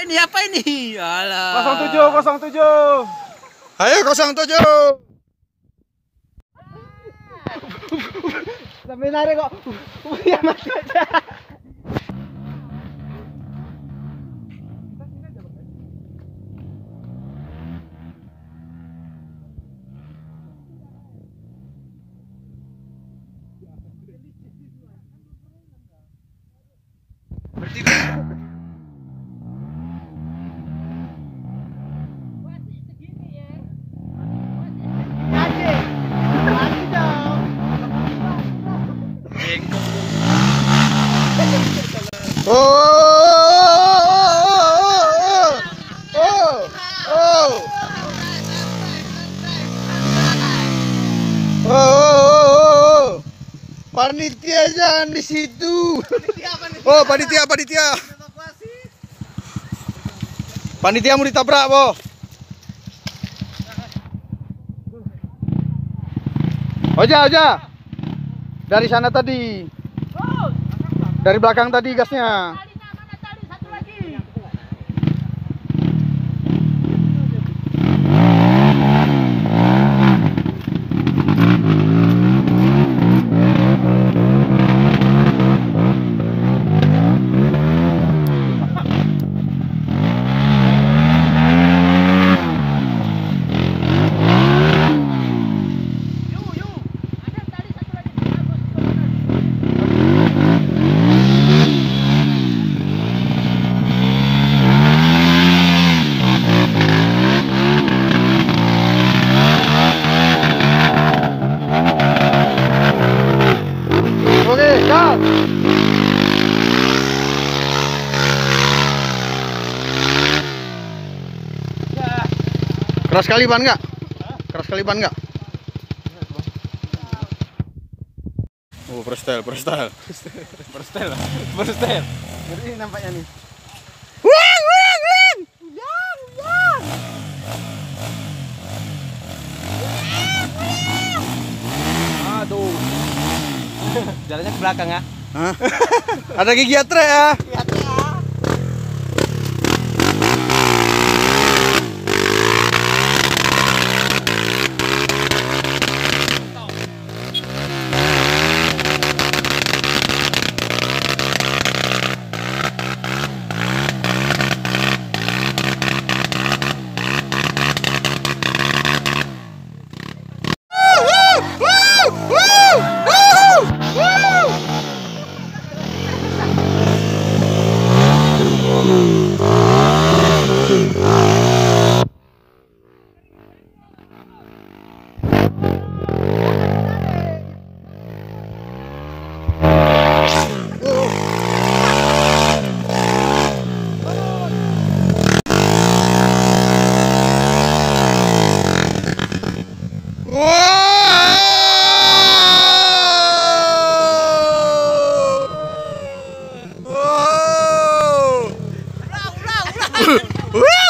Apa ini? Alah. 07. Ayo 07. Sampai narik kok. Ya mati aja. Panitia jangan di situ. Oh, panitia. Panitia mau ditabrak, Bo. Oja. Dari sana tadi. Dari belakang tadi gasnya. Keras kali ban nggak? Oh, freestyle. Jadi ini nampaknya nih. Aduh. Jalannya ke belakang ya. Hah? Ada gigi atre ya? Ulang.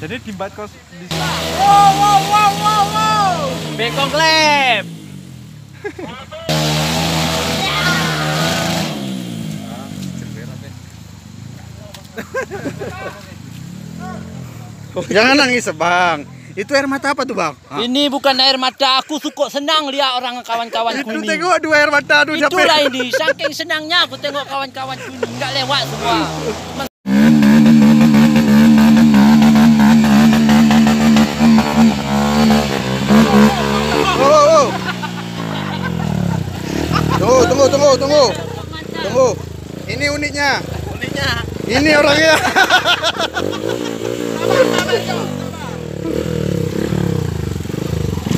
Jadi timbat kos di sini. Wow. Bengkok lem. Jangan nangis, Bang. Itu air mata apa tuh, Bang? Ini bukan air mata, aku suka senang lihat orang kawan-kawanku Itu ini. tengok dua air mata tuh. Itulah ini, saking senangnya aku tengok kawan-kawanku ini nggak lewat semua. Tunggu. Ini uniknya. Ini orangnya.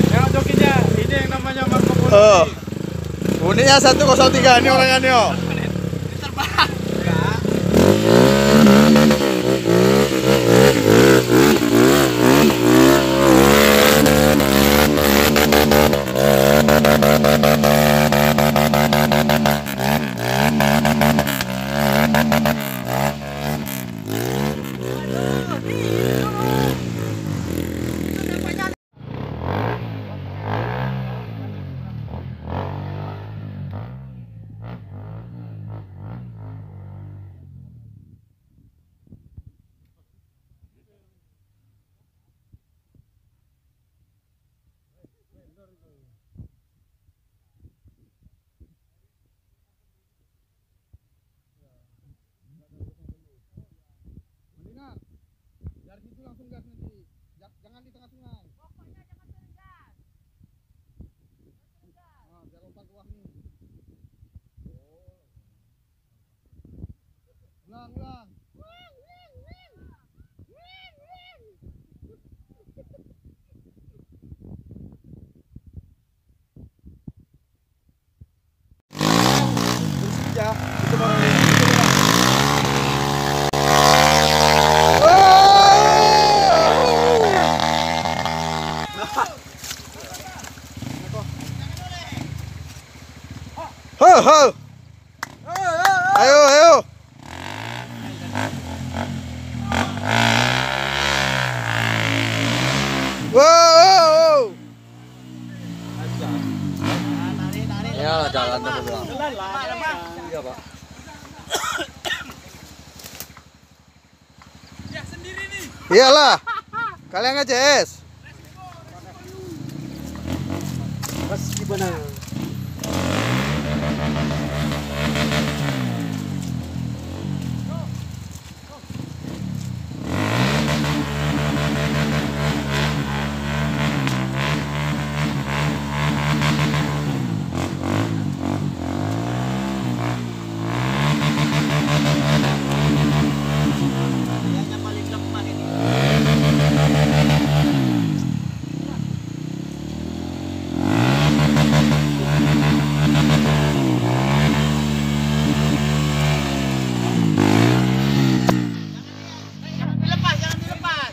Tengok jokinya. Ini yang namanya Marco Polo. Uniknya 103 ini orangnya nih. Terbang. Dari situ langsung gas nanti. Jangan di tengah sungai. Pokoknya jangan turun gas. Nah, biar lompat ke nih. Ulang, ulang. Ya, itu baru. Ho ho. Ayo ayo. Wow. Ya jalan terus. Iya, Pak. Iyalah. Kalian aja, Es. Mas gimana? Yang paling lemah ini. Jangan dilepas, jangan dilepas.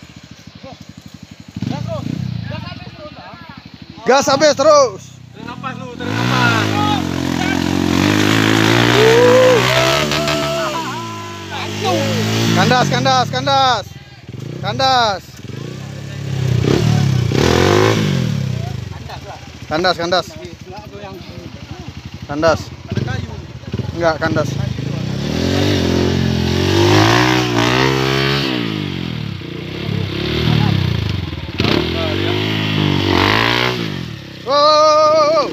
Gas habis terus. Tarik nafas lu, tarik nafas. Kandas, kandas, kandas. Kandas. Kandas, kandas. Kandas. Ada kayu. Enggak, kandas. Wow.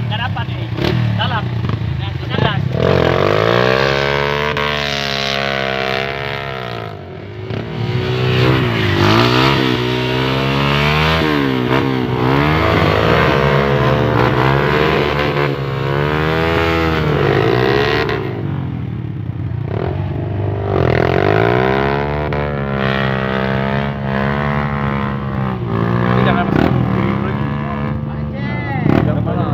Nggak dapat ini. Dalam. Dalam. Jangan masuk dulu lagi. Jangan banyak.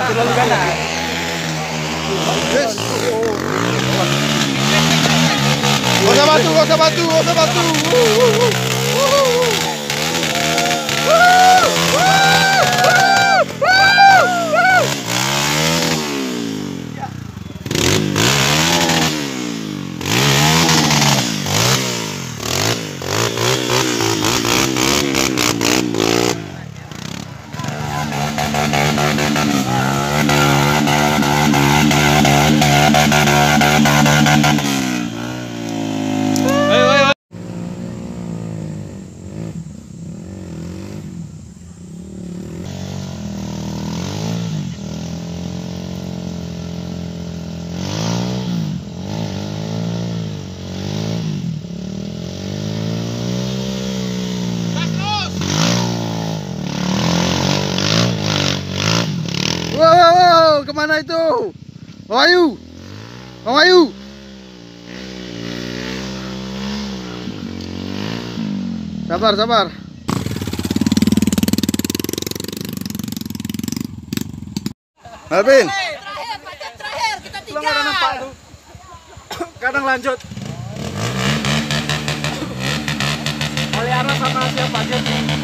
Terlalu ganas. Yes. Gak usah batu, gak usah batu, gak usah batu. mana itu? Bang Ayu. Bang Ayu. Sabar, sabar. Alvin. Terakhir, Pak, terakhir. Kita Belum ada nampak tinggal. tuh. Kadang lanjut. Oleh arah sama siapa aja? Tunggu.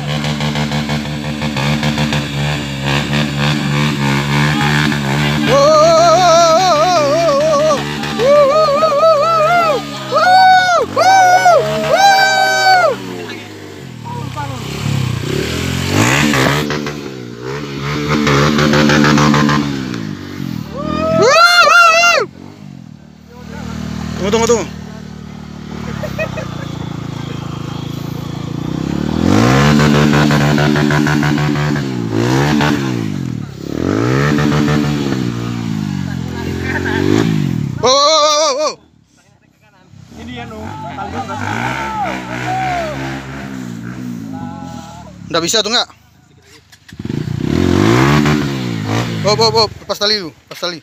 Oh. Ini ya nu, talian berarti. Nggak bisa tuh nggak? Oh, lepas tali dulu, lepas tali.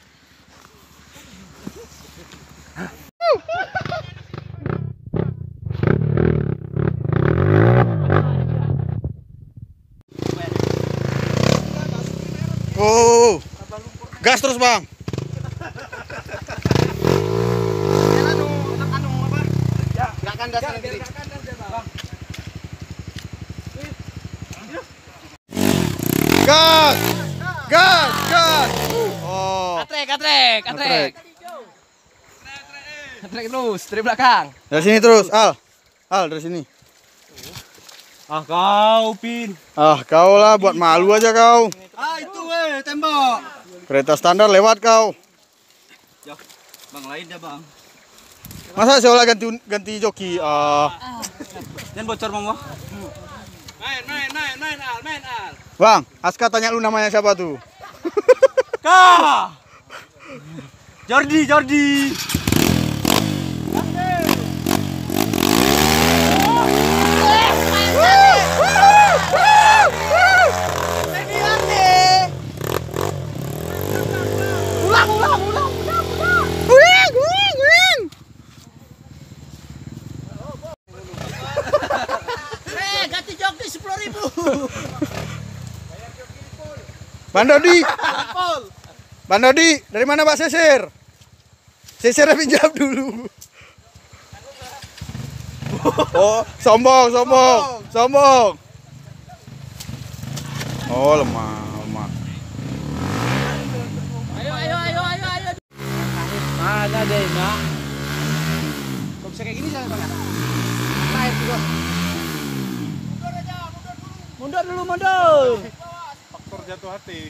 Oh, gas terus bang. Gak kandas nanti. Gas. Oh, Katrek. Katrek. Katrek terus, dari belakang. Dari sini terus, Al dari sini. Ah kau Pin. Ah, kau lah buat malu aja kau. Ah itu tembok. Kereta standar lewat kau. Bang lain dah bang. Masa seolah ganti joki? Jangan bocor bang wah. Main Al. Bang, Aska tanya lu namanya siapa tuh? Kah. Jordi. Ganti joki 10.000. Bang Dodi, dari mana Pak Sesir? Sesirnya pinjam dulu. Oh, sombong. Oh, lemah. Ayo. Mana deh nak? Kok bisa kayak gini jangan bang? Naik juga. Mundur dulu. Faktor jatuh hati.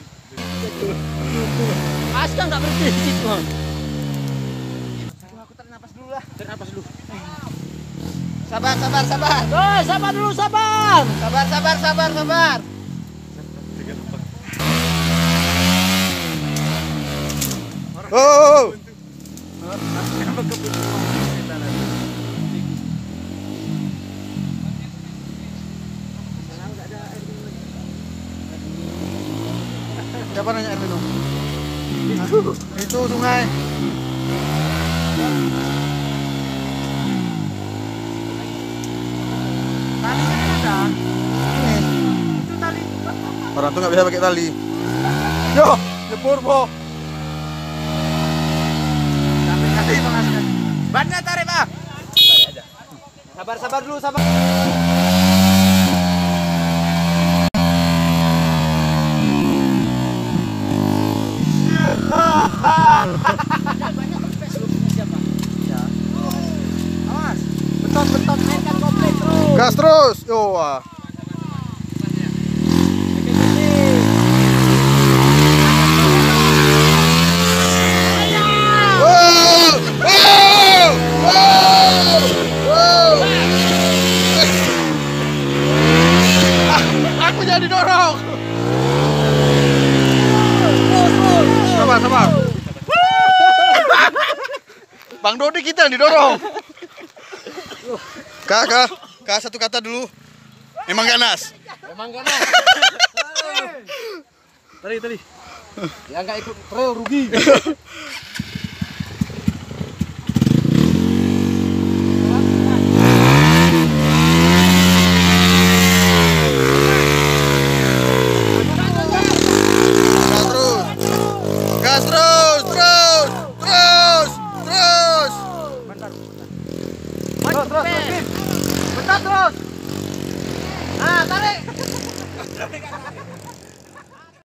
Aska nggak berhenti di situ. Aku tarik napas dulu lah. Tarik napas dulu. Sabar. Sabar dulu, sabar. Sabar. Oh. Siapa nanya air minum? Itu sungai. Talinya ada. Ini. Itu tali. Orang tuh nggak bisa pakai tali. Yo, jebur po. Tarik bang Askan. Bannya tarik bang. Tarik aja. Sabar dulu. Awas. Beton mainkan komplit terus. Gas terus. Yo, wah. Aku jadi dorong. Sabar. Bang Dodi kita yang didorong. Kak, satu kata dulu. Emang ganas. Tadi. Yang nggak ikut trail rugi.